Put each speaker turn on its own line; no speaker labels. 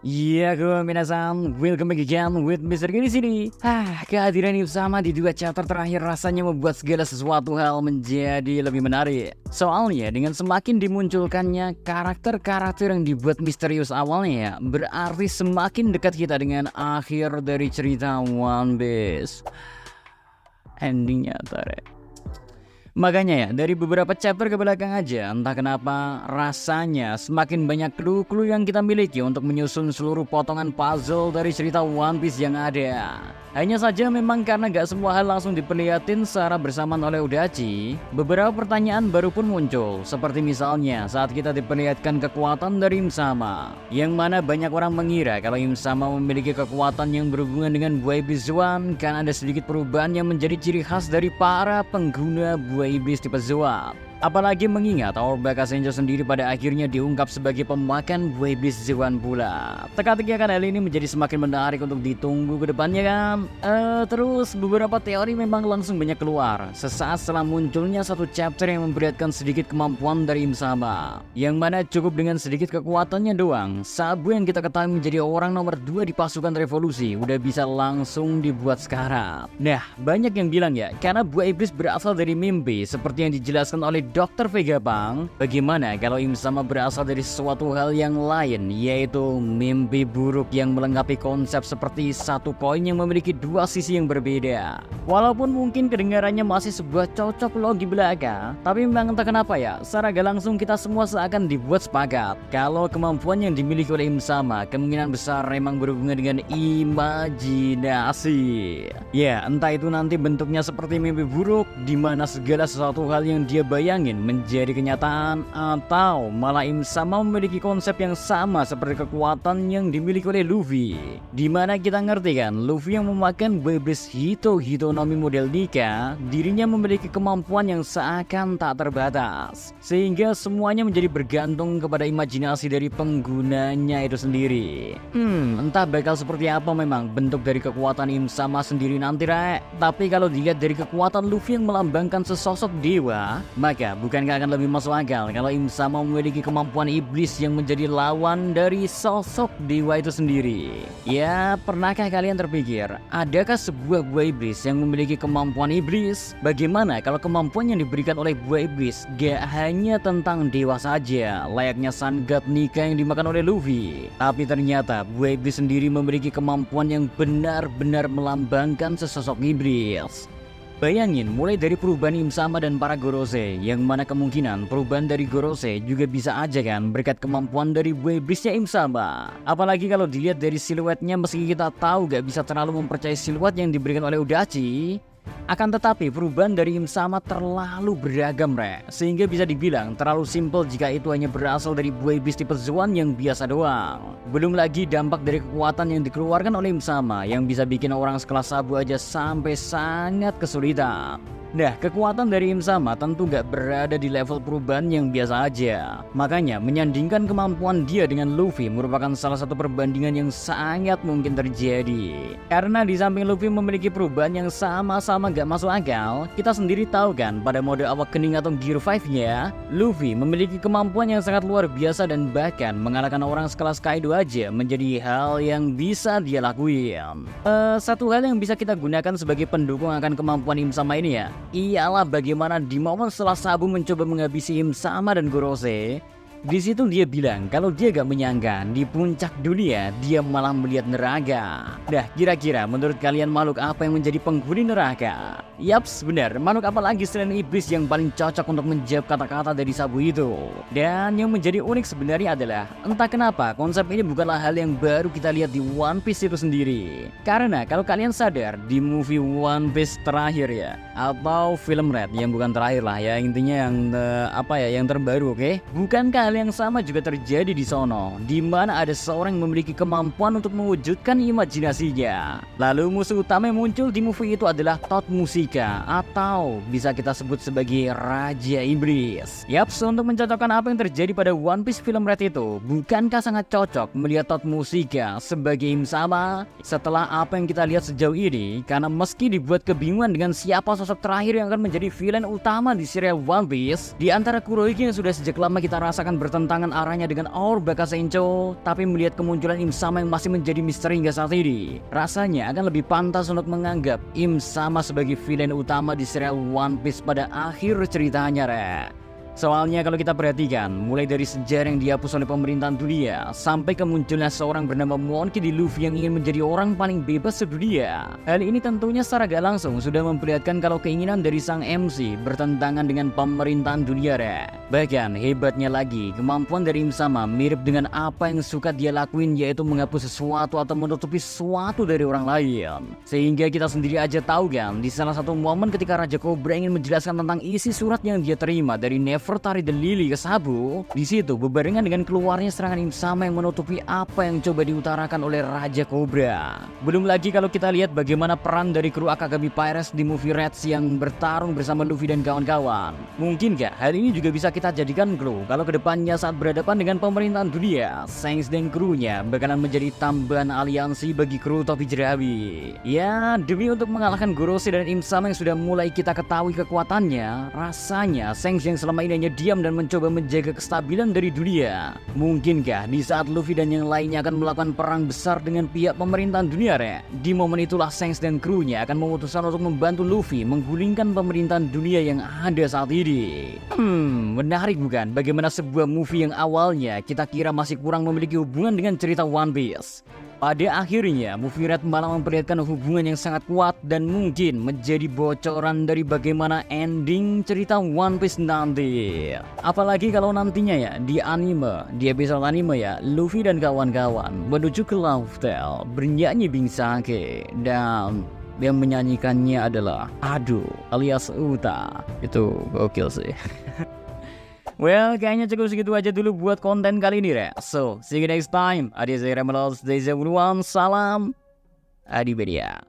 Minasan, welcome back again with Mr. G di sini. Kehadiran Usama di dua chapter terakhir rasanya membuat segala sesuatu hal menjadi lebih menarik. Soalnya dengan semakin dimunculkannya karakter-karakter yang dibuat misterius awalnya, berarti semakin dekat kita dengan akhir dari cerita One Piece. Endingnya tarik. Makanya ya, dari beberapa chapter ke belakang aja, entah kenapa rasanya semakin banyak clue-clue yang kita miliki untuk menyusun seluruh potongan puzzle dari cerita One Piece yang ada. Hanya saja memang karena gak semua hal langsung diperlihatin secara bersamaan oleh Odachi, beberapa pertanyaan baru pun muncul, seperti misalnya saat kita diperlihatkan kekuatan dari Im-sama, yang mana banyak orang mengira kalau Im-sama memiliki kekuatan yang berhubungan dengan buah iblis Zoan, kan ada sedikit perubahan yang menjadi ciri khas dari para pengguna buah iblis tipe Zoan. Apalagi mengingat Orba Senjo sendiri pada akhirnya diungkap sebagai pemakan buah iblis Zoan pula. Teka-teki akan hal ini menjadi semakin menarik untuk ditunggu ke depannya kan. Terus beberapa teori memang langsung banyak keluar sesaat setelah munculnya satu chapter yang memperlihatkan sedikit kemampuan dari Im-sama, yang mana cukup dengan sedikit kekuatannya doang, Sabu yang kita ketahui menjadi orang nomor 2 di pasukan revolusi udah bisa langsung dibuat sekarang. Nah, banyak yang bilang ya, karena buah iblis berasal dari mimpi seperti yang dijelaskan oleh Dr. Vegapunk. Bagaimana kalau Im-sama berasal dari sesuatu hal yang lain, yaitu mimpi buruk yang melengkapi konsep seperti satu koin yang memiliki dua sisi yang berbeda. Walaupun mungkin kedengarannya masih sebuah cocok logi belaka, tapi memang entah kenapa ya, secara gak langsung kita semua seakan dibuat sepakat kalau kemampuan yang dimiliki oleh Im-sama kemungkinan besar memang berhubungan dengan imajinasi. Ya, entah itu nanti bentuknya seperti mimpi buruk, di mana segala sesuatu hal yang dia bayangin menjadi kenyataan, atau malah Im-sama memiliki konsep yang sama seperti kekuatan yang dimiliki oleh Luffy, dimana kita ngerti kan, Luffy yang memakan buah iblis Hito Nomi model Nika, dirinya memiliki kemampuan yang seakan tak terbatas, sehingga semuanya menjadi bergantung kepada imajinasi dari penggunanya itu sendiri. Entah bakal seperti apa memang bentuk dari kekuatan Im-sama sendiri nanti rek. Tapi kalau dilihat dari kekuatan Luffy yang melambangkan sesosok dewa, maka bukankah akan lebih masuk akal kalau Im-sama memiliki kemampuan iblis yang menjadi lawan dari sosok dewa itu sendiri. Ya, pernahkah kalian terpikir, adakah sebuah buah iblis yang memiliki kemampuan iblis? Bagaimana kalau kemampuan yang diberikan oleh buah iblis gak hanya tentang dewa saja, layaknya Sun God Nika yang dimakan oleh Luffy, tapi ternyata buah iblis sendiri memiliki kemampuan yang benar-benar melambangkan sesosok iblis. Bayangin, mulai dari perubahan Im-sama dan para Gorosei, yang mana kemungkinan perubahan dari Gorosei juga bisa aja kan berkat kemampuan dari buah iblisnya Im-sama. Apalagi kalau dilihat dari siluetnya, meski kita tahu gak bisa terlalu mempercayai siluet yang diberikan oleh Odachi, akan tetapi perubahan dari Im-sama terlalu beragam rek, sehingga bisa dibilang terlalu simpel jika itu hanya berasal dari buah iblis tipe Zoan yang biasa doang. Belum lagi dampak dari kekuatan yang dikeluarkan oleh Im-sama yang bisa bikin orang sekelas Sabu aja sampai sangat kesulitan. Nah, kekuatan dari Im-sama tentu gak berada di level perubahan yang biasa aja. Makanya menyandingkan kemampuan dia dengan Luffy merupakan salah satu perbandingan yang sangat mungkin terjadi. Karena di samping Luffy memiliki perubahan yang sama-sama gak masuk akal, kita sendiri tahu kan pada mode Awakening atau Gear 5-nya, Luffy memiliki kemampuan yang sangat luar biasa dan bahkan mengalahkan orang sekelas Kaido aja menjadi hal yang bisa dia lakuin. Satu hal yang bisa kita gunakan sebagai pendukung akan kemampuan Im-sama ini ya, ialah bagaimana di momen setelah Sabu mencoba menghabisi Im-sama dan Gorosei. Di situ dia bilang kalau dia gak menyangka di puncak dunia dia malah melihat neraka. Dah, kira-kira menurut kalian makhluk apa yang menjadi penghuni neraka? Yaps, benar, makhluk apa lagi selain iblis yang paling cocok untuk menjawab kata-kata dari Sabu itu? Dan yang menjadi unik sebenarnya adalah, entah kenapa konsep ini bukanlah hal yang baru kita lihat di One Piece itu sendiri. Karena kalau kalian sadar, di movie One Piece terakhir ya, atau film Red yang bukan terakhir lah ya, intinya yang yang terbaru, oke? Bukankah yang sama juga terjadi di sono, di mana ada seorang yang memiliki kemampuan untuk mewujudkan imajinasinya. Lalu musuh utama yang muncul di movie itu adalah Tot Musika, atau bisa kita sebut sebagai Raja Iblis. Yaps, untuk mencocokkan apa yang terjadi pada One Piece film Red itu, bukankah sangat cocok melihat Tot Musika sebagai Im-sama setelah apa yang kita lihat sejauh ini? Karena meski dibuat kebingungan dengan siapa sosok terakhir yang akan menjadi villain utama di serial One Piece, di antara Kurohige yang sudah sejak lama kita rasakan bertentangan arahnya dengan Our Bakasencho, tapi melihat kemunculan Im Sama yang masih menjadi misteri hingga saat ini, rasanya akan lebih pantas untuk menganggap Im Sama sebagai villain utama di serial One Piece pada akhir ceritanya, Soalnya kalau kita perhatikan, mulai dari sejarah yang dihapus oleh pemerintahan dunia sampai kemunculan seorang bernama Monkey D. Luffy yang ingin menjadi orang paling bebas sedunia. Hal ini tentunya secara gak langsung sudah memperlihatkan kalau keinginan dari sang MC bertentangan dengan pemerintahan dunia, Bahkan hebatnya lagi, kemampuan dari Im Sama mirip dengan apa yang suka dia lakuin, yaitu menghapus sesuatu atau menutupi sesuatu dari orang lain. Sehingga kita sendiri aja tahu kan, di salah satu momen ketika Raja Cobra ingin menjelaskan tentang isi surat yang dia terima dari Nefertari the Lily ke Sabu, di situ bebarengan dengan keluarnya serangan Im Sama yang menutupi apa yang coba diutarakan oleh Raja Cobra. Belum lagi kalau kita lihat bagaimana peran dari kru Akagami Pirates di movie Reds yang bertarung bersama Luffy dan kawan-kawan. Mungkin gak hal ini juga bisa kita jadikan clue kalau kedepannya saat berhadapan dengan pemerintahan dunia, Shanks dan krunya bakalan menjadi tambahan aliansi bagi kru topi jerawi. Ya, demi untuk mengalahkan Gorosei dan Im Sama yang sudah mulai kita ketahui kekuatannya, rasanya Shanks yang selama ini hanya diam dan mencoba menjaga kestabilan dari dunia. Mungkinkah di saat Luffy dan yang lainnya akan melakukan perang besar dengan pihak pemerintahan dunia, Di momen itulah Shanks dan krunya akan memutuskan untuk membantu Luffy menggulingkan pemerintahan dunia yang ada saat ini. Menarik bukan? Bagaimana sebuah movie yang awalnya kita kira masih kurang memiliki hubungan dengan cerita One Piece, pada akhirnya movie Red malah memperlihatkan hubungan yang sangat kuat dan mungkin menjadi bocoran dari bagaimana ending cerita One Piece nanti. Apalagi kalau nantinya ya di episode anime ya, Luffy dan kawan-kawan menuju ke Lauftel bernyanyi Bing Sake dan yang menyanyikannya adalah Ado alias Uta. Itu gokil sih. Well, kayaknya cukup segitu aja dulu buat konten kali ini, So, see you next time. Adios, everyone. Salam Adibedia.